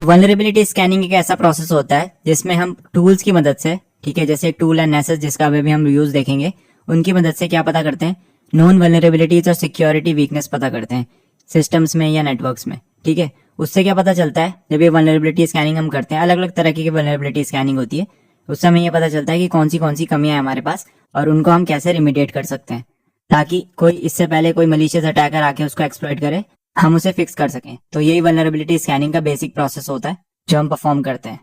Vulnerability scanning एक ऐसा process होता है जिसमें हम टूल्स की मदद से, ठीक है, जैसे टूल एंड नेसेस जिसका अभी भी हम यूज देखेंगे, उनकी मदद से क्या पता करते हैं, नॉन वल्नरेबिलिटीज और सिक्योरिटी वीकनेस पता करते हैं सिस्टम्स में या नेटवर्क्स में। ठीक है, उससे क्या पता चलता है, जब ये वल्नरेबिलिटी स्कैनिंग हम करते हैं, अलग अलग तरह की वल्नरेबिलिटी स्कैनिंग होती है, उससे हमें ये पता चलता है कि कौन सी कमियां हैं हमारे पास और उनको हम कैसे रिमीडिएट कर सकते हैं, ताकि कोई इससे पहले कोई मलिशियस अटैकर आके उसको एक्सप्लॉइट करे, हम उसे फिक्स कर सकें। तो यही वल्नरेबिलिटी स्कैनिंग का बेसिक प्रोसेस होता है जो हम परफॉर्म करते हैं।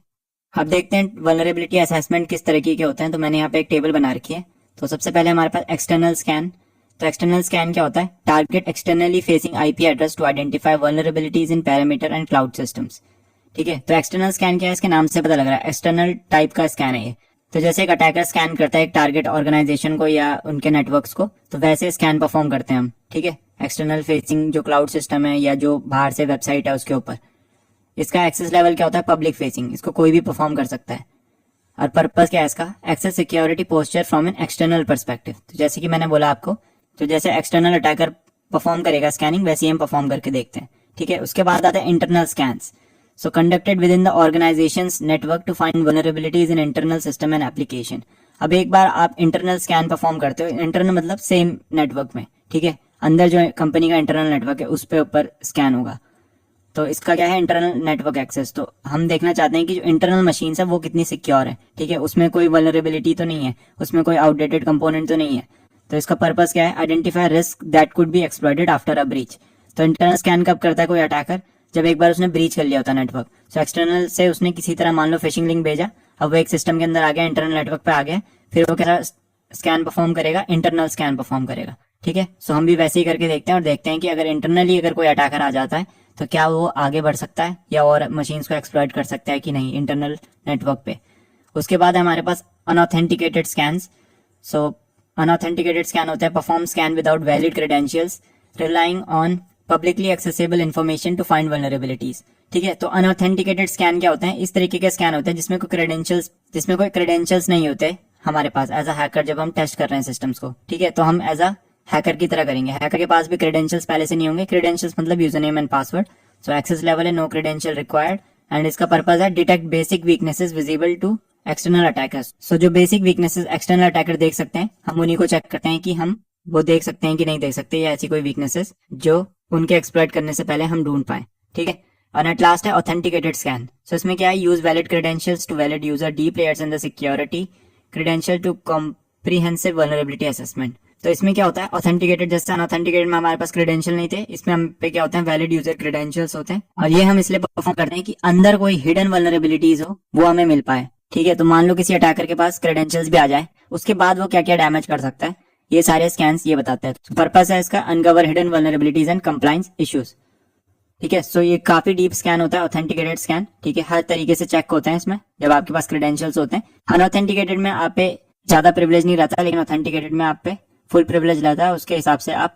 अब देखते हैं वल्नरेबिलिटी असेसमेंट किस तरीके के होते हैं। तो मैंने यहाँ पे एक टेबल बना रखी है। तो सबसे पहले हमारे पास एक्सटर्नल स्कैन। तो एक्सटर्नल स्कैन क्या होता है, target externally facing IP address to identify vulnerabilities in parameter and cloud systems. ठीक है, तो एक्सटर्नल स्कैन क्या है, इसके नाम से पता लग रहा है एक्सटर्नल टाइप का स्कैन है ये। तो जैसे एक अटैकर स्कैन करता है एक टारगेट ऑर्गेनाइजेशन को या उनके नेटवर्क्स को, तो वैसे स्कैन परफॉर्म करते हैं हम। ठीक है, एक्सटर्नल फेसिंग जो क्लाउड सिस्टम है या जो बाहर से वेबसाइट है उसके ऊपर। इसका एक्सेस लेवल क्या होता है, पब्लिक फेसिंग, इसको कोई भी परफॉर्म कर सकता है। और पर्पस क्या है इसका, access security posture from an external perspective. तो जैसे कि मैंने बोला आपको, तो जैसे एक्सटर्नल अटैकर परफॉर्म करेगा स्कैनिंग, वैसे ही हम परफॉर्म करके देखते हैं। ठीक है, उसके बाद आता है internal scans. So conducted within the organization's network to find vulnerabilities in internal system and application. अब एक बार आप इंटरनल स्कैन परफॉर्म करते हो, इंटरनल मतलब सेम नेटवर्क में, ठीक है, अंदर जो कंपनी का इंटरनल नेटवर्क है उस पे ऊपर स्कैन होगा। तो इसका क्या है, इंटरनल नेटवर्क एक्सेस। तो हम देखना चाहते हैं कि जो इंटरनल मशीन है वो कितनी सिक्योर है। ठीक है, उसमें कोई वल्नरेबिलिटी तो नहीं है, उसमें कोई आउटडेटेड कंपोनेंट तो नहीं है। तो इसका पर्पस क्या है, identify risk that could be exploited after a breach. तो इंटरनल स्कैन कब करता है कोई अटैकर, जब एक बार उसने ब्रीच कर लिया होता है नेटवर्क। सो एक्सटर्नल से उसने किसी तरह मान लो फिशिंग लिंक भेजा, अब वो एक सिस्टम के अंदर आ गया, इंटरनल नेटवर्क पे आ गया, फिर वो क्या स्कैन परफॉर्म करेगा, इंटरनल स्कैन परफॉर्म करेगा। ठीक है, सो हम भी वैसे ही करके देखते हैं और देखते हैं कि अगर इंटरनली अगर कोई अटैकर आ जाता है तो क्या वो आगे बढ़ सकता है या और मशीन्स को एक्सप्लॉइट कर सकता है कि नहीं इंटरनल नेटवर्क पे। उसके बाद हमारे पास unauthenticated scans. So unauthenticated scan होता है perform scan without valid credentials relying on publicly accessible information to find vulnerabilities. ठीक है, तो अनऑथेंटिकेटेड स्कैन क्या होते हैं, इस तरीके के स्कैन होते हैं जिसमें कोई क्रेडेंशियल्स नहीं होते हमारे पास एज अ हैकर। जब हम टेस्ट कर रहे हैं सिस्टम्स को, ठीक है, तो हम एज अ हैकर की तरह करेंगे। हैकर के पास भी क्रेडेंशियल्स पहले से नहीं होंगे, क्रेडेंशियल्स मतलब user name and password. So access level है नो क्रेडेंशियल रिक्वायर्ड एंड इसका पर्पज है detect basic weaknesses visible to external attackers. So जो बेसिक वीकनेसेस एक्सटर्नल अटैकर देख सकते हैं, हम उन्हीं को चेक करते हैं कि हम वो देख सकते हैं कि नहीं देख सकते, या ऐसी कोई वीकनेसेस जो उनके एक्सप्लॉइट करने से पहले हम ढूंढ पाए। ठीक है, और एट लास्ट है ऑथेंटिकेटेड स्कैन। सो इसमें क्या है, use valid credentials to valid user deep layers in the security credential to comprehensive vulnerability assessment. तो इसमें क्या होता है, ऑथेंटिकेटेड जैसे अनऑथेंटिकेटेड में हमारे पास क्रेडेंशियल नहीं थे, इसमें हम पे क्या होते हैं, वैलिड यूजर क्रेडेंशियल्स होते हैं। और ये हम इसलिए परफॉर्म करते हैं कि अंदर कोई हिडन वल्नरेबिलिटीज हो वो हमें मिल पाए। ठीक है, तो मान लो किसी अटैकर के पास क्रेडेंशियल्स भी आ जाए, उसके बाद वो क्या क्या डैमेज कर सकता है, ये सारे स्कैन्स ये बताते हैं। पर्पस है इसका uncover hidden vulnerabilities and compliance issues. ठीक है, सो ये काफी डीप स्कैन होता है ऑथेंटिकेटेड स्कैन। ठीक है, हर तरीके से चेक होते हैं इसमें जब आपके पास क्रेडेंशियल्स होते हैं। अनऑथेंटिकेटेड में आप पे ज्यादा प्रिविलेज नहीं रहता, लेकिन ऑथेंटिकेटेड में आप पे फुल प्रिविलेज रहता है, उसके हिसाब से आप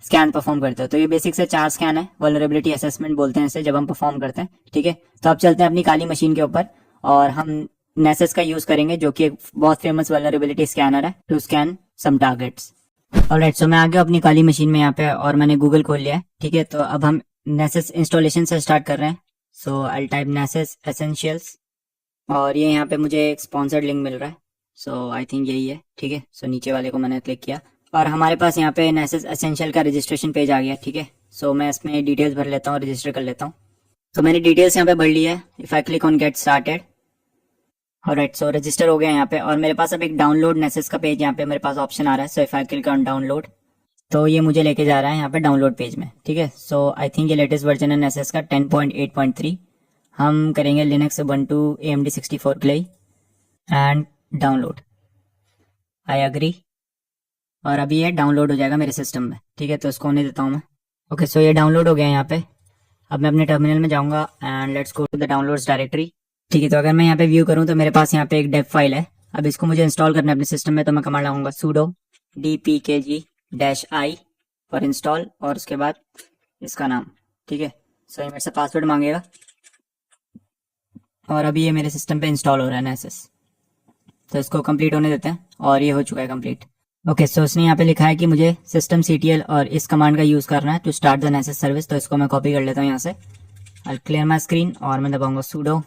स्कैन परफॉर्म करते हो। तो ये बेसिक से 4 स्कैन है, वल्नरेबिलिटी असेसमेंट बोलते हैं इसे जब हम परफॉर्म करते हैं। ठीक है, तो अब चलते हैं अपनी काली मशीन के ऊपर और हम नेसेस का यूज करेंगे जो कि एक बहुत फेमस वल्नरेबिलिटी स्कैनर है to scan some targets. Alright, so मैं आ गया अपनी काली मशीन में यहाँ पे और मैंने गूगल खोल लिया है। ठीक है, तो अब हम नेसेस इंस्टॉलेशन से स्टार्ट कर रहे हैं। सो आई टाइप नेसेस एसेंशियल्स और ये यहाँ पे मुझे एक स्पॉन्सर्ड लिंक मिल रहा है। सो आई थिंक यही है। ठीक है, सो नीचे वाले को मैंने क्लिक किया और हमारे पास यहाँ पे नेसेस एसेंशियल का रजिस्ट्रेशन पेज आ गया। ठीक है, सो मैं इसमें डिटेल्स भर लेता हूँ, रजिस्टर कर लेता हूँ। तो मैंने डिटेल्स यहाँ पे भर ली है। If I click on get started, alright, so register हो गया यहाँ पे और मेरे पास अब एक डाउनलोड नेसेस का पेज यहाँ पे मेरे पास ऑप्शन आ रहा है। So if I click on download, तो ये मुझे लेके जा रहा है यहाँ पे डाउनलोड पेज में। ठीक है, सो आई थिंक ये लेटेस्ट वर्जन है नेसेस का 10.8.3। हम करेंगे लिनक्स उबुंटू AMD 64 के लिए एंड डाउनलोड, आई एग्री, और अभी ये डाउनलोड हो जाएगा मेरे सिस्टम में। ठीक है, तो इसको होने देता हूँ मैं। ओके, सो ये डाउनलोड हो गया यहाँ पे। अब मैं अपने टर्मिनल में जाऊँगा and let's go to the downloads directory. ठीक है, तो अगर मैं यहाँ पे व्यू करूँ तो मेरे पास यहाँ पे एक डेव फाइल है। अब इसको मुझे इंस्टॉल करना है अपने सिस्टम में, तो मैं कमांड लगाऊंगा sudo dpkg-i फॉर इंस्टॉल और उसके बाद इसका नाम। ठीक है, सो ये मेरे से पासवर्ड मांगेगा और अभी ये मेरे सिस्टम पे इंस्टॉल हो रहा है नेसेस। तो इसको कंप्लीट होने देते हैं और ये हो चुका है कंप्लीट। ओके, सो उसने यहाँ पे लिखा है कि मुझे सिस्टम CTL और इस कमांड का यूज करना है टू स्टार्ट द नेसेस सर्विस। तो इसको मैं कॉपी कर लेता हूँ यहाँ से आई क्लियर माई स्क्रीन और मैं दबाऊंगा sudo।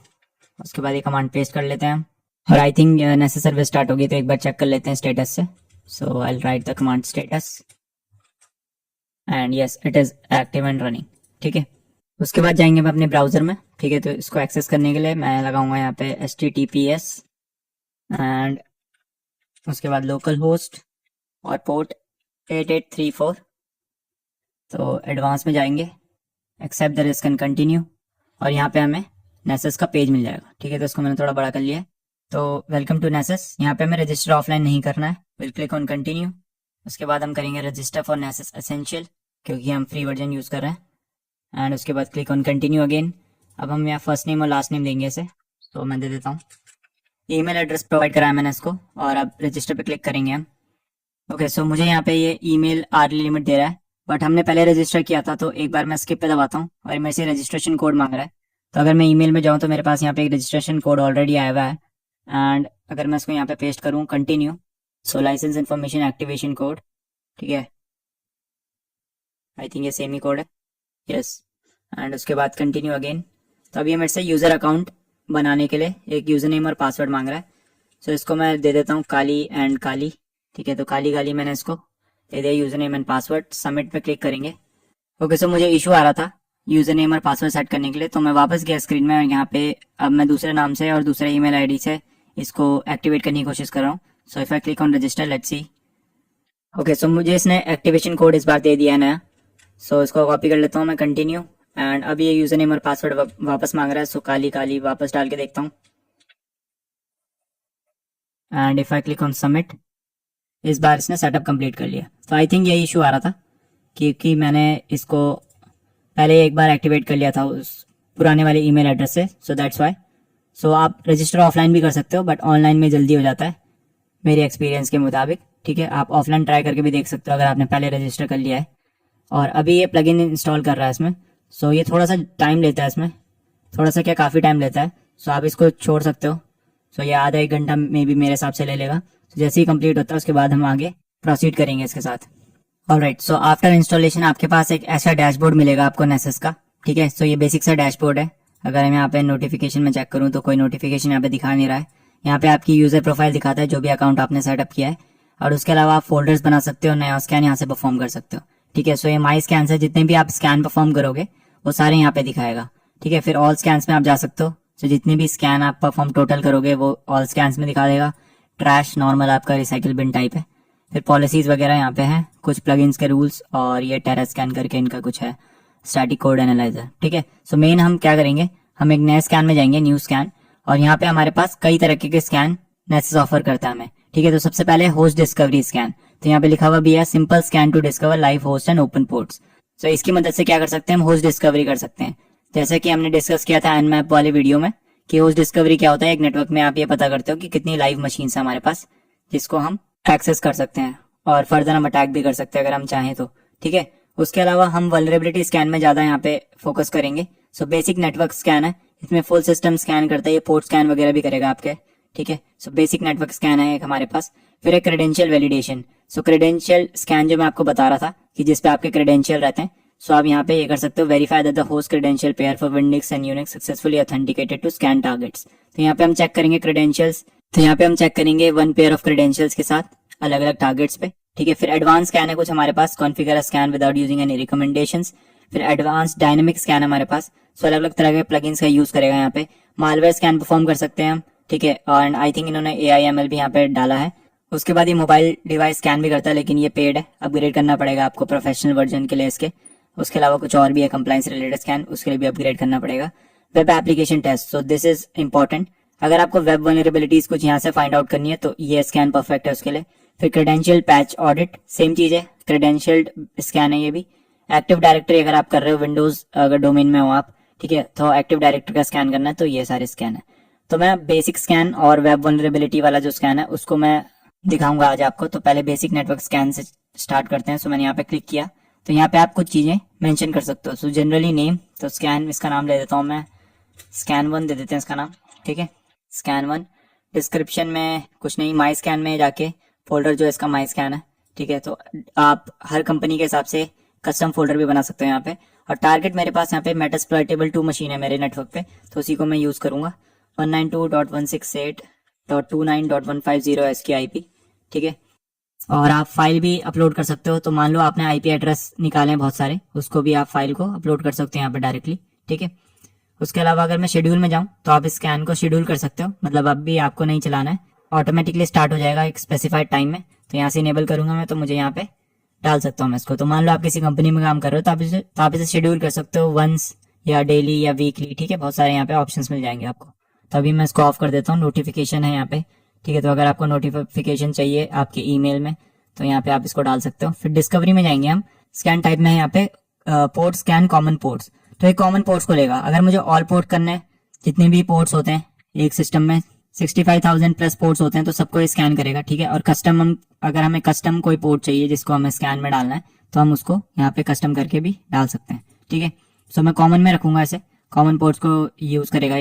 उसके बाद ये कमांड पेस्ट कर लेते हैं और आई थिंक नेसेस सर्विस स्टार्ट होगी, तो एक बार चेक कर लेते हैं स्टेटस से। So I write the command status and yes it is active and running. ठीक है, उसके बाद जाएंगे हम अपने ब्राउजर में। ठीक है, तो इसको एक्सेस करने के लिए मैं लगाऊंगा यहाँ पे HTTPS एंड उसके बाद लोकल होस्ट और पोर्ट 8834। तो एडवांस में जाएंगे, accept the risk and continue, और यहाँ पे हमें नेसेस का पेज मिल जाएगा। ठीक है, तो इसको मैंने थोड़ा बड़ा कर लिया है। तो वेलकम टू नेसेस, यहाँ पे हमें रजिस्टर ऑफलाइन नहीं करना है, विल क्लिक ऑन कंटिन्यू। उसके बाद हम करेंगे रजिस्टर फॉर नेसेस एसेंशियल, क्योंकि हम फ्री वर्जन यूज़ कर रहे हैं। एंड उसके बाद क्लिक ऑन कंटिन्यू अगेन। अब हम यहाँ फर्स्ट नेम और लास्ट नेम देंगे इसे, तो मैं दे देता हूँ। ईमेल एड्रेस प्रोवाइड कराया मैंने इसको, और अब रजिस्टर पे क्लिक करेंगे हम। ओके, सो मुझे यहाँ पे ये ईमेल आर्ली लिमिट दे रहा है, बट हमने पहले रजिस्टर किया था, तो एक बार मैं स्किप पे दबाता हूँ और मेरे से रजिस्ट्रेशन कोड मांग रहा है। तो अगर मैं ईमेल में जाऊँ तो मेरे पास यहाँ पे एक रजिस्ट्रेशन कोड ऑलरेडी आया हुआ है, एंड अगर मैं इसको यहाँ पे पेस्ट करूँ कंटिन्यू, सो लाइसेंस इन्फॉर्मेशन एक्टिवेशन कोड। ठीक है, आई थिंक ये सेम ही कोड है, यस। एंड उसके बाद कंटिन्यू अगेन। तो अब ये मेरे से यूज़र अकाउंट बनाने के लिए एक यूज़र नेम और पासवर्ड मांग रहा है। सो इसको मैं दे देता हूँ काली एंड काली। ठीक है, तो काली काली मैंने इसको दे दिया user name and password. Submit पे क्लिक करेंगे। ओके, सो मुझे इशू आ रहा था यूज़र नेम और पासवर्ड सेट करने के लिए, तो मैं वापस गया स्क्रीन में, और यहाँ पे अब मैं दूसरे नाम से और दूसरे ईमेल आईडी से इसको एक्टिवेट करने की कोशिश कर रहा हूँ। So if I click on register, let's see. Okay, so मुझे इसने एक्टिवेशन कोड इस बार दे दिया है नया। सो इसको कॉपी कर लेता हूँ मैं, कंटिन्यू। एंड अब ये यूज़र नेम और पासवर्ड वापस मांग रहा है, सो काली काली वापस डाल के देखता हूँ। And if I click on submit, इस बार इसने सेटअप कंप्लीट कर लिया। तो आई थिंक ये इशू आ रहा था क्योंकि मैंने इसको पहले एक बार एक्टिवेट कर लिया था उस पुराने वाले ईमेल एड्रेस से, सो दैट्स वाई। सो आप रजिस्टर ऑफलाइन भी कर सकते हो, बट ऑनलाइन में जल्दी हो जाता है मेरे एक्सपीरियंस के मुताबिक। ठीक है, आप ऑफलाइन ट्राई करके भी देख सकते हो अगर आपने पहले रजिस्टर कर लिया है। और अभी ये प्लगइन इंस्टॉल कर रहा है इसमें, सो ये थोड़ा सा टाइम लेता है इसमें, थोड़ा सा क्या काफ़ी टाइम लेता है। सो आप इसको छोड़ सकते हो। सो ये आधा एक घंटा में भी मेरे हिसाब से ले लेगा। तो जैसे ही कंप्लीट होता है उसके बाद हम आगे प्रोसीड करेंगे इसके साथ। ऑलराइट, सो आफ्टर इंस्टॉलेशन आपके पास एक ऐसा डैशबोर्ड मिलेगा आपको नेसेस का। ठीक है, सो ये बेसिक सा डैशबोर्ड है। अगर मैं यहाँ पे नोटिफिकेशन में चेक करूँ तो कोई नोटिफिकेशन यहाँ पे दिखा नहीं रहा है। यहाँ पे आपकी यूजर प्रोफाइल दिखाता है, जो भी अकाउंट आपने सेटअप किया है, और उसके अलावा आप फोल्डर्स बना सकते हो, नया स्कैन यहाँ से परफॉर्म कर सकते हो। ठीक है, सो ये माई स्कैन से जितने भी आप स्कैन परफॉर्म करोगे वो सारे यहाँ पे दिखाएगा। ठीक है, फिर ऑल स्कैन्स में आप जा सकते हो, सो जितने भी स्कैन आप परफॉर्म टोटल करोगे वो ऑल स्कैन्स में दिखा देगा। ट्रैश नॉर्मल आपका रिसाइकिल बिन टाइप है। फिर पॉलिसीज वगैरह यहाँ पे हैं, कुछ प्लगइन्स के रूल्स, और ये टेरा स्कैन करके इनका कुछ है, स्टैटिक कोड एनालाइजर। ठीक है, सो मेन हम क्या करेंगे, हम एक नए स्कैन में जाएंगे, न्यू स्कैन, और यहाँ पे हमारे पास कई तरह के स्कैन नेसेस ऑफर करता है हमें। ठीक है, तो सबसे पहले होस्ट डिस्कवरी स्कैन। तो यहाँ पे लिखा हुआ भी है simple scan to discover live host and open ports. So इसकी मदद से क्या कर सकते हैं, हम होस्ट डिस्कवरी कर सकते हैं। जैसे कि हमने डिस्कस किया था एनमैप वाले वीडियो में कि होस्ट डिस्कवरी क्या होता है। एक नेटवर्क में आप ये पता करते हो कि कितनी लाइव मशीन है हमारे पास जिसको हम एक्सेस कर सकते हैं, और फर्दर हम अटैक भी कर सकते हैं अगर हम चाहें तो। ठीक है, उसके अलावा हम वल्नरेबिलिटी स्कैन में ज्यादा यहाँ पे फोकस करेंगे। सो बेसिक नेटवर्क स्कैन है, इसमें फुल सिस्टम स्कैन करता है, ये पोर्ट स्कैन वगैरह भी करेगा आपके। ठीक है, सो बेसिक नेटवर्क स्कैन है एक हमारे पास। फिर एक क्रेडेंशियल वैलिडेशन। सो क्रेडेंशियल स्कैन जो मैं आपको बता रहा था कि जिसपे आपके क्रेडेंशियल रहते हैं, सो आप यहाँ पे ये कर सकते हो, verify that the host credential pair for Windows and Unix successfully authenticated to scan targets. तो यहाँ पे हम चेक करेंगे क्रेडेंशियल्स, तो यहाँ पे हम चेक करेंगे वन पेयर ऑफ क्रेडेंशियल्स के साथ अलग अलग टारगेट्स पे। ठीक है, फिर एडवांस स्कैन है कुछ हमारे पास, configure scan without using any recommendations. फिर एडवांस डायनेमिक स्कैन हमारे पास, सो अलग अलग तरह के प्लगइन्स का यूज करेगा यहाँ पे। मालवेयर स्कैन परफॉर्म कर सकते हैं हम। ठीक है, और आई थिंक इन्होंने AIML भी यहाँ पे डाला है। उसके बाद ये मोबाइल डिवाइस स्कैन भी करता है, लेकिन ये पेड है, अपग्रेड करना पड़ेगा आपको प्रोफेशनल वर्जन के लिए इसके। उसके अलावा कुछ और भी है कंप्लाइंस रिलेटेड स्कैन, उसके लिए भी अपग्रेड करना पड़ेगा। Web application test, so this is important. अगर आपको वेब वल्नरेबिलिटीज कुछ यहाँ से फाइंड आउट करनी है तो ये स्कैन परफेक्ट है उसके लिए। फिर क्रेडेंशियल पैच ऑडिट, सेम चीज है, क्रेडेंशियल स्कैन है ये भी। एक्टिव डायरेक्टरी अगर आप कर रहे हो विंडोज अगर डोमेन में हो आप, ठीक है, तो एक्टिव डायरेक्टरी का स्कैन करना है, तो ये सारे स्कैन है। तो मैं बेसिक स्कैन और वेब वल्नरेबिलिटी वाला जो स्कैन है उसको मैं दिखाऊंगा आज आपको। तो पहले बेसिक नेटवर्क स्कैन से स्टार्ट करते हैं। सो मैंने यहाँ पे क्लिक किया, तो यहाँ पे आप कुछ चीजें मेंशन कर सकते हो। सो जनरली नेम, तो स्कैन इसका नाम ले देता हूँ मैं, scan1 दे देते हैं इसका नाम। ठीक है, scan1। डिस्क्रिप्शन में कुछ नहीं, माई स्कैन में जाके फोल्डर जो है इसका माई स्कैन है। ठीक है, तो आप हर कंपनी के हिसाब से कस्टम फोल्डर भी बना सकते हो यहाँ पे। और टारगेट मेरे पास यहाँ पे मेटास्प्लॉइटेबल 2 मशीन है मेरे नेटवर्क पे, तो उसी को मैं यूज़ करूँगा। 192.168.29.150 है इसकी IP, ठीक है। और आप फाइल भी अपलोड कर सकते हो, तो मान लो आपने IP एड्रेस निकाले हैं बहुत सारे, उसको भी आप फाइल को अपलोड कर सकते हो यहाँ पे डायरेक्टली, ठीक है। उसके अलावा अगर मैं शेड्यूल में जाऊँ तो आप स्कैन को शेड्यूल कर सकते हो, मतलब अब भी आपको नहीं चलाना है, ऑटोमेटिकली स्टार्ट हो जाएगा एक स्पेसिफाइड टाइम में। तो यहाँ से इनेबल करूंगा मैं, तो मुझे यहाँ पे डाल सकता हूँ मैं इसको। तो मान लो आप किसी कंपनी में काम कर रहे हो, तो आप इसे शेड्यूल कर सकते हो वंस या डेली या वीकली, ठीक है। बहुत सारे यहाँ पे ऑप्शंस मिल जाएंगे आपको। तो अभी मैं इसको ऑफ कर देता हूँ, नोटिफिकेशन है यहाँ पे, ठीक है। तो अगर आपको नोटिफिकेशन चाहिए आपके ईमेल में, तो यहाँ पे आप इसको डाल सकते हो। फिर डिस्कवरी में जाएंगे हम, स्कैन टाइप में है यहाँ पे पोर्ट स्कैन कॉमन पोर्ट्स, तो ये कॉमन पोर्ट्स को लेगा। अगर मुझे ऑल पोर्ट करना है, जितने भी पोर्ट्स होते हैं एक सिस्टम में 65,000 प्लस पोर्ट्स होते हैं, तो सबको स्कैन करेगा, ठीक है। और कस्टम अगर हमें कस्टम कोई पोर्ट चाहिए जिसको हमें स्कैन में डालना है, तो हम उसको यहाँ पे कस्टम करके भी डाल सकते हैं, ठीक है। सो मैं कॉमन में रखूंगा, ऐसे कॉमन पोर्ट्स को यूज करेगा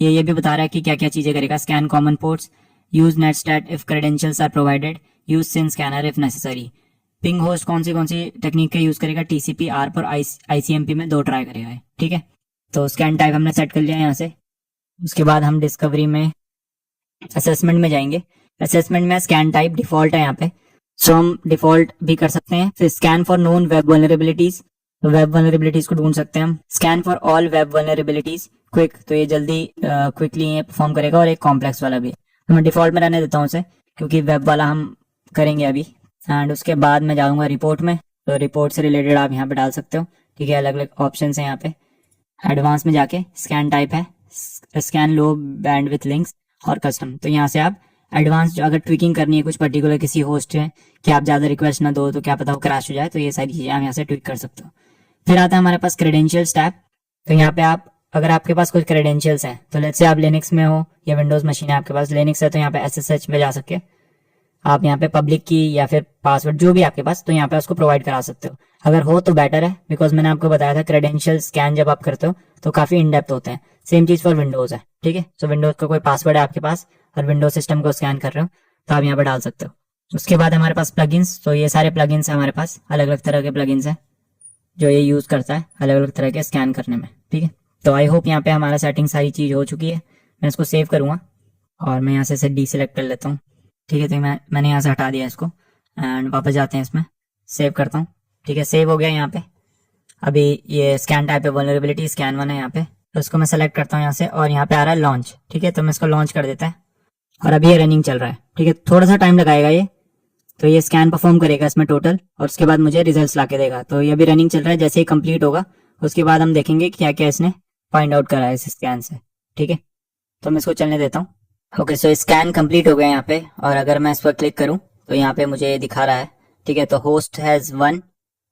ये भी बता रहा है कि क्या क्या चीजें करेगा। Scan common ports, use netstat if credentials are provided, use SYN scanner if necessary. Ping host कौन सी टेक्निक का यूज करेगा, TCP ARP और ICMP में 2 ट्राई करेगा, ठीक है। तो स्कैन टाइप हमने सेट कर लिया यहाँ से। उसके बाद हम डिस्कवरी में असेसमेंट में जाएंगे। असेसमेंट में स्कैन टाइप डिफॉल्ट है यहाँ पे, सो हम डिफॉल्ट भी कर सकते हैं। फिर scan for known web vulnerabilities, तो वेब वल्नरेबिलिटीज को ढूंढ सकते हैं हम। Scan for all web vulnerabilities quick, तो ये जल्दी क्विकली ये परफॉर्म करेगा। और एक कॉम्प्लेक्स वाला भी, तो मैं डिफॉल्ट में रहने देता हूँ उसे, क्योंकि वेब वाला हम करेंगे अभी। एंड उसके बाद मैं जाऊंगा रिपोर्ट में, तो रिपोर्ट से रिलेटेड आप यहाँ पे डाल सकते हो, ठीक है। अलग अलग ऑप्शन है यहाँ पे। एडवांस में जाके स्कैन टाइप है स्कैन लो बैंडविड्थ लिंक्स और कस्टम, तो यहाँ से आप एडवांस जो अगर ट्विकिंग करनी है कुछ पर्टिकुलर किसी होस्ट है कि आप ज्यादा रिक्वेस्ट ना दो, तो क्या पता वो क्रैश हो जाए, तो ये सारी चीजें आप यहाँ से ट्विक कर सकते हो। फिर आता है हमारे पास क्रेडेंशियल्स टैब, तो यहाँ पे आप अगर आपके पास कुछ क्रेडेंशियल्स हैं, तो लेट्स से आप लिनक्स में हो या विंडोज मशीन है आपके पास, लिनक्स है तो यहाँ पे SSH में जा सके आप, यहाँ पे पब्लिक की या फिर पासवर्ड जो भी आपके पास, तो यहाँ पे उसको प्रोवाइड करा सकते हो। अगर हो तो बेटर है, बिकॉज मैंने आपको बताया था क्रेडेंशियल स्कैन जब आप करते हो तो काफी इन डेप्थ होते हैं। सेम चीज फॉर विंडोज है, ठीक है। सो विंडोज का कोई पासवर्ड है आपके पास और विंडोज सिस्टम को स्कैन कर रहे हो, तो आप यहाँ पे डाल सकते हो। उसके बाद हमारे पास प्लगइन्स, तो ये सारे प्लगइन्स है हमारे पास, अलग अलग तरह के प्लगइन्स है जो ये यूज करता है अलग अलग तरह के स्कैन करने में, ठीक है। तो आई होप यहाँ पे हमारा सेटिंग सारी चीज हो चुकी है। मैं इसको सेव करूंगा और मैं यहाँ से डीसेलेक्ट कर लेता हूँ, ठीक है। तो मैंने यहाँ से हटा दिया इसको एंड वापस जाते हैं इसमें, सेव करता हूँ, ठीक है। सेव हो गया यहाँ पे। अभी ये स्कैन टाइप है वल्नरेबिलिटी स्कैन 1 है यहाँ पे, तो इसको मैं सेलेक्ट करता हूँ यहाँ से और यहाँ पे आ रहा है लॉन्च, ठीक है। तो मैं इसको लॉन्च कर देता है और अभी ये रनिंग चल रहा है, ठीक है। थोड़ा सा टाइम लगाएगा ये, तो ये स्कैन परफॉर्म करेगा इसमें टोटल और उसके बाद मुझे रिजल्ट्स ला के देगा। तो ये अभी रनिंग चल रहा है, जैसे ही कंप्लीट होगा उसके बाद हम देखेंगे क्या क्या इसने फाइंड आउट करा है इस स्कैन से, ठीक है। तो मैं इसको चलने देता हूँ। ओके, सो स्कैन कंप्लीट हो गया यहाँ पे, और अगर मैं इस पर क्लिक करूँ तो यहाँ पे मुझे ये दिखा रहा है, ठीक है। तो होस्ट हैज 1,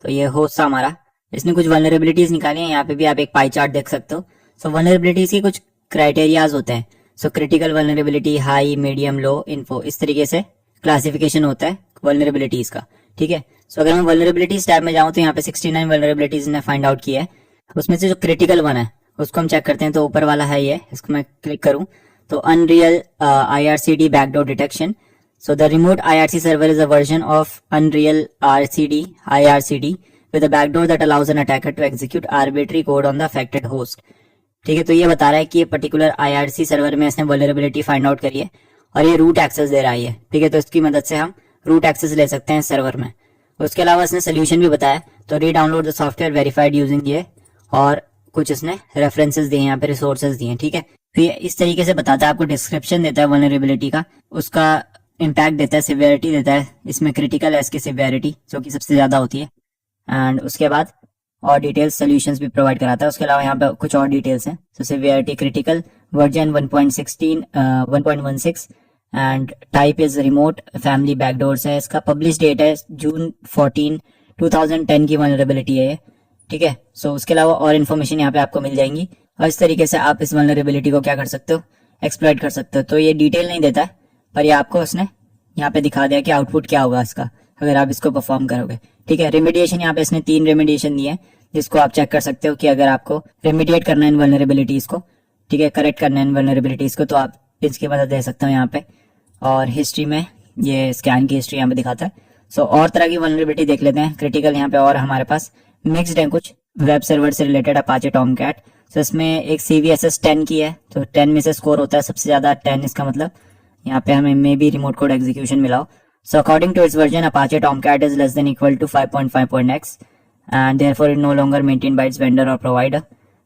तो ये होस्ट था हमारा, इसने कुछ वल्नरेबिलिटीज निकाली हैं। यहाँ पे भी आप एक पाई चार्ट देख सकते हो। सो वल्नरेबिलिटीज के कुछ क्राइटेरियाज होते हैं। So critical vulnerability, high, medium, low, info, इस तरीके से क्लासिफिकेशन होता है वल्नरेबिलिटीज का, ठीक है। सो अगर मैं वल्नरेबिलिटीज टैब में जाऊँ तो यहाँ पे 69 वल्नरेबिलिटीज ने फाइंड आउट किया है। उसमें से जो क्रिटिकल वन है उसको हम चेक करते हैं, तो ऊपर वाला है ये, इसको मैं क्लिक करूँ तो unreal IRCD backdoor detection. So the remote IRC server is a version of Unreal IRCD with a backdoor that allows an attacker to execute arbitrary code on the affected host. ठीक है, तो ये बता रहा है कि ये पर्टिकुलर IRC सर्वर में इसने वल्नरेबिलिटी फाइंड आउट करी है और ये रूट एक्सेस दे रहा है, ठीक है। तो इसकी मदद से हम रूट एक्सेस ले सकते हैं सर्वर में। उसके अलावा इसने सोल्यूशन भी बताया, तो री download the software verified using ये, और कुछ इसने रेफरेंसेस दिए, यहाँ पे रिसोर्सेज दिए, ठीक है। तो ये इस तरीके से बताता है आपको, डिस्क्रिप्शन देता है वल्नरेबिलिटी का, उसका इम्पैक्ट देता है, सिवियरिटी देता है, इसमें क्रिटिकल है इसकी सिवियरिटी जो कि सबसे ज्यादा होती है, एंड उसके बाद और डिटेल्स सोल्यूशंस भी प्रोवाइड कराता है। उसके अलावा यहाँ पे कुछ और डिटेल्स हैं। तो severity critical, version 1.16 and type is remote, family backdoors है, इसका पब्लिश डेट है जून 14, 2010 की वल्नरेबिलिटी है, ठीक है। सो उसके अलावा और इन्फॉर्मेशन यहाँ पे आपको मिल जाएंगी और इस तरीके से आप इस वल्नरेबिलिटी को क्या कर सकते हो, एक्सप्लॉइट कर सकते हो। तो ये डिटेल नहीं देता है, पर ये आपको उसने यहाँ पे दिखा दिया कि आउटपुट क्या होगा इसका अगर आप इसको परफॉर्म करोगे, ठीक है। रेमेडिएशन यहाँ पे इसने 3 रेमेडिएशन दिए हैं जिसको आप चेक कर सकते हो कि अगर आपको रेमेडिएट करना है इन वल्नरेबिलिटीज को, ठीक है, करेक्ट करना है इन वल्नरेबिलिटीज को, तो आप इसकी मदद दे सकते हो यहाँ पे। और हिस्ट्री में ये स्कैन की हिस्ट्री यहाँ पे दिखाता है। सो और तरह की वल्नरेबिलिटी देख लेते हैं। क्रिटिकल यहाँ पे और हमारे पास मिक्स्ड है कुछ वेब सर्वर से रिलेटेड अपाचे टॉमकैट। तो इसमें एक CVSS 10 की है, तो 10 में से स्कोर होता है सबसे ज्यादा 10, इसका मतलब यहाँ पे हमें maybe remote code execution मिला हो। So according to its version Apache Tomcat is less than equal to 5.5.x and therefore it no longer maintain by its vendor और प्रोवाइडर।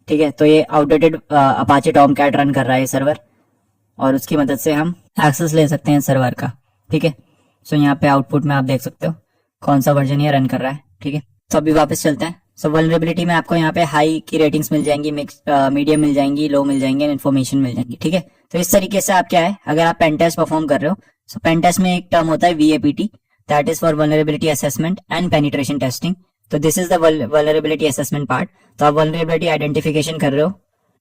ठीक है, तो ये आउटडेटेड अपाचे टॉमकैट रन कर रहा है सर्वर, और उसकी मदद से हम एक्सेस ले सकते हैं सर्वर का। ठीक है, सो यहाँ पे आउटपुट में आप देख सकते हो कौन सा वर्जन ये रन कर रहा है। ठीक है, तो अभी वापस चलते हैं। सो वल्नरेबिलिटी में आपको यहाँ पे हाई की रेटिंग्स मिल जाएंगी, मीडियम मिल जाएंगी, लो मिल जाएंगे, इन्फॉर्मेशन मिल जाएंगी। ठीक है, तो इस तरीके से आप क्या है, अगर आप पेन टेस्ट परफॉर्म कर रहे हो, सो पेन टेस्ट में एक टर्म होता है VAPT, that is for vulnerability assessment and penetration testing. तो this is the vulnerability assessment part. तो आप वल्नरेबिलिटी आइडेंटिफिकेशन कर रहे हो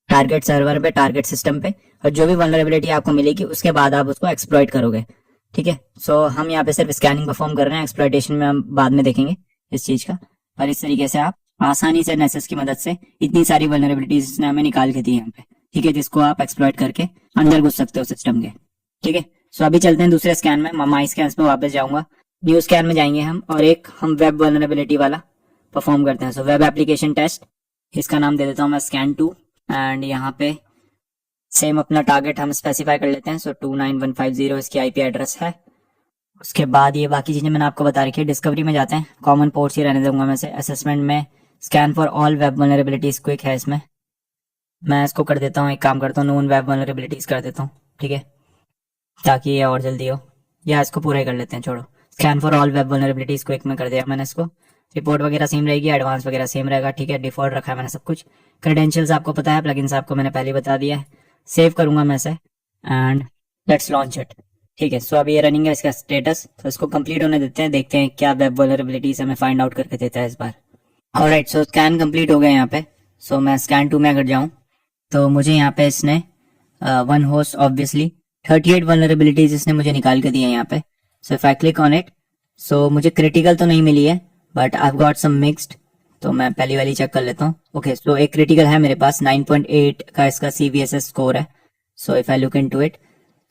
टारगेट सर्वर पे, टारगेट सिस्टम पे, और जो भी वल्नरेबिलिटी आपको मिलेगी उसके बाद आप उसको एक्सप्लॉइट करोगे। ठीक है, सो हम यहाँ पे सिर्फ स्कैनिंग परफॉर्म कर रहे हैं, एक्सप्लॉइटेशन में हम बाद में देखेंगे इस चीज का। पर इस तरीके से आप आसानी से नेसेस की मदद से इतनी सारी वल्नरेबिलिटीज इसने हमें निकाल के दी यहाँ पे। ठीक है, जिसको आप एक्सप्लॉइट करके अंदर घुस सकते हो सिस्टम के। ठीक है, सो अभी चलते हैं दूसरे स्कैन में। माई स्कैन में वापस जाऊंगा, न्यू स्कैन में जाएंगे हम, और एक हम वेब वल्नरेबिलिटी वाला परफॉर्म करते हैं। सो वेब एप्लीकेशन टेस्ट, इसका नाम दे देता हूँ मैं स्कैन 2, एंड यहाँ पे सेम अपना टारगेट हम स्पेसिफाई कर लेते हैं। सो 29150 इसकी IP एड्रेस है। उसके बाद ये बाकी चीजें मैंने आपको बता रखी है। डिस्कवरी में जाते हैं, कॉमन पोर्ट्स ही रहने दूंगा मैं से। असेसमेंट में scan for all web vulnerabilities quick है, इसमें मैं इसको कर देता हूँ, एक काम करता हूँ नोन वेब वल्नरेबिलिटीज कर देता हूँ। ठीक है, ताकि ये और जल्दी हो, या इसको पूरा ही कर लेते हैं, छोड़ो। Scan for all web vulnerabilities quick में कर दिया मैंने इसको। रिपोर्ट वगैरह सेम रहेगी, एडवांस वगैरह सेम रहेगा। ठीक है, डिफॉल्ट रखा है मैंने सब कुछ। क्रेडेंशियल्स आपको पता है, प्लगइन्स आपको मैंने पहले बता दिया है। सेव करूंगा मैं इसे एंड लेट्स लॉन्च इट। ठीक है, सो अभी ये रनिंग है इसका स्टेटस, तो इसको कंप्लीट होने देते हैं, देखते हैं क्या वेब वल्नरेबिलिटीज हमें फाइंड आउट करके देता है इस बार। ऑलराइट, सो स्कैन कंप्लीट हो गया यहाँ पे। सो मैं स्कैन 2 में अगर जाऊँ तो मुझे यहाँ पे इसने वन होस्ट ऑब्वियसली 38 वल्नरेबिलिटीज इसने मुझे निकाल के दिए यहाँ पे। So if I click on it, so मुझे क्रिटिकल तो नहीं मिली है, but I have got some mixed. तो मैं पहली वाली चेक कर लेता हूँ। ओके, सो एक क्रिटिकल है मेरे पास, 9.8 का इसका CVSS स्कोर है। So if I look into it,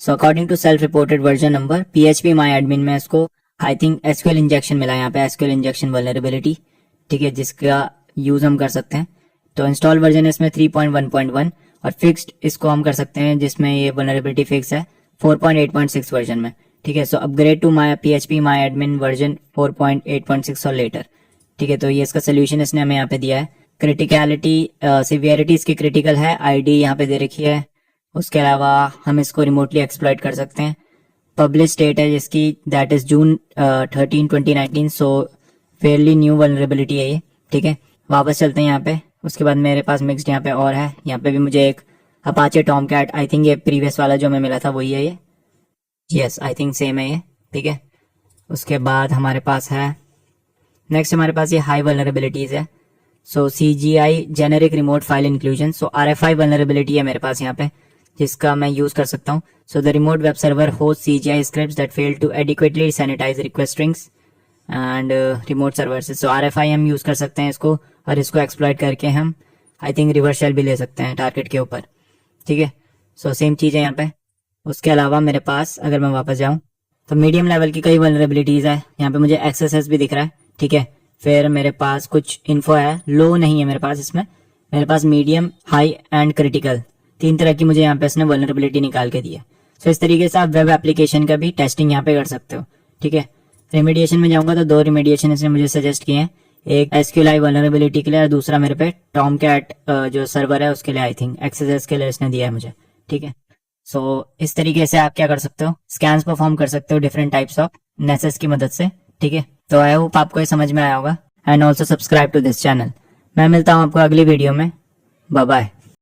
so according to self reported version number PHP my admin में इसको आई थिंक SQL इंजेक्शन मिला है यहाँ पे, SQL इंजेक्शन वल्नरेबिलिटी। ठीक है, जिसका यूज हम कर सकते हैं। तो इंस्टॉल वर्जन है इसमें 3.1.1, और फिक्स्ड इसको हम कर सकते हैं, जिसमें ये वल्नरेबिलिटी फिक्स है 4.8.6 वर्जन में। ठीक है, so upgrade to my PHP my admin version 4.8.6 और लेटर। ठीक है, तो ये इसका सोल्यूशन इसने हमें यहाँ पे दिया है। क्रिटिकलिटी सिवियरिटी इसकी क्रिटिकल है, ID यहाँ पे दे रखी है। उसके अलावा हम इसको रिमोटली एक्सप्लॉइट कर सकते हैं। पब्लिश डेट है जिसकी, that is June 13 2019, so fairly new vulnerability है ये। ठीक है, वापस चलते हैं यहाँ पे। उसके बाद मेरे पास मिक्स्ड यहाँ पे और है, यहाँ पे भी मुझे एक अपाचे टॉमकैट, आई थिंक ये प्रीवियस वाला जो हमें मिला था वही है ये, यस आई थिंक सेम है ये। ठीक है, उसके बाद हमारे पास है नेक्स्ट, हमारे पास ये हाई वल्नरेबिलिटीज है। So CGI generic remote file inclusion, so RFI vulnerability है मेरे पास यहाँ पे, जिसका मैं यूज कर सकता हूँ। So the remote web server host CGI scripts that fail to adequately sanitise request strings and remote server से। सो RFI हम यूज कर सकते हैं इसको, और इसको एक्सप्लॉइट करके हम आई थिंक रिवर्स शेल भी ले सकते हैं टारगेट के ऊपर। ठीक है, सो सेम चीज है यहाँ पे। उसके अलावा मेरे पास अगर मैं वापस जाऊँ तो मीडियम लेवल की कई वल्नरेबिलिटीज है, यहाँ पे मुझे XSS भी दिख रहा है। ठीक है, फिर मेरे पास कुछ इन्फो है, लो नहीं है मेरे पास इसमें, मेरे पास मीडियम, हाई एंड क्रिटिकल, 3 तरह की मुझे यहाँ पे इसने वल्नरेबिलिटी निकाल के दी है। सो इस तरीके से आप वेब एप्लीकेशन का भी टेस्टिंग यहाँ पे कर सकते हो। ठीक है, रेमेडिएशन में जाऊंगा तो 2 रेमेडिएशन इसने मुझे सजेस्ट किए हैं, एक SQLi वल्नरेबिलिटी के लिए और दूसरा मेरे पे टॉमकैट जो सर्वर है उसके लिए, आई थिंक XSS के लिए इसने दिया है मुझे। ठीक है, सो इस तरीके से आप क्या कर सकते हो, स्कैन्स परफॉर्म कर सकते हो डिफरेंट टाइप्स ऑफ नेसेस की मदद से। ठीक है, तो आई होप आपको ये समझ में आया होगा, and also subscribe to this channel. मैं मिलता हूँ आपको अगली वीडियो में, बाय बाय।